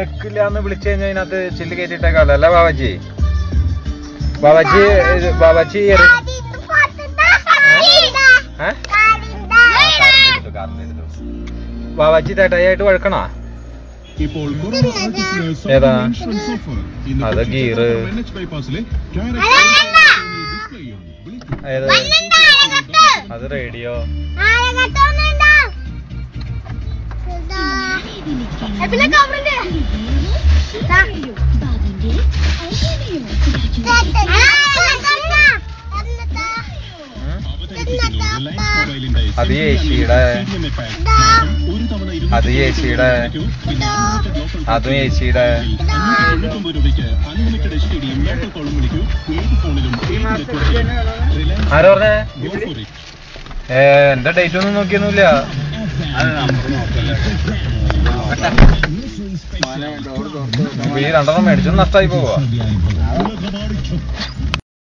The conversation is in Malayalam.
നെക്കില്ലാന്ന് വിളിച്ചു കഴിഞ്ഞാൽ അതിനകത്ത് ചില്ല് കയറ്റിട്ടേക്കാല്ലോ അല്ല ബാബാജി? ബാബാജി ബാബാജി ബാബാജി തേട്ടായിട്ട് വഴക്കണോ? ഏതാ അത് ഗീറ്? അത് റേഡിയോ. അത് ഏച്ചിയുടെ. അത് ഏച്ചിയുടെ. അതും ഏച്ചിയുടെ. ആരാ പറഞ്ഞേ? എന്റെ ഡേറ്റ് ഒന്നും നോക്കിയൊന്നുമില്ല. ഈ രണ്ടെണ്ണം മേടിച്ചൊന്നും നഷ്ടമായി പോവാ.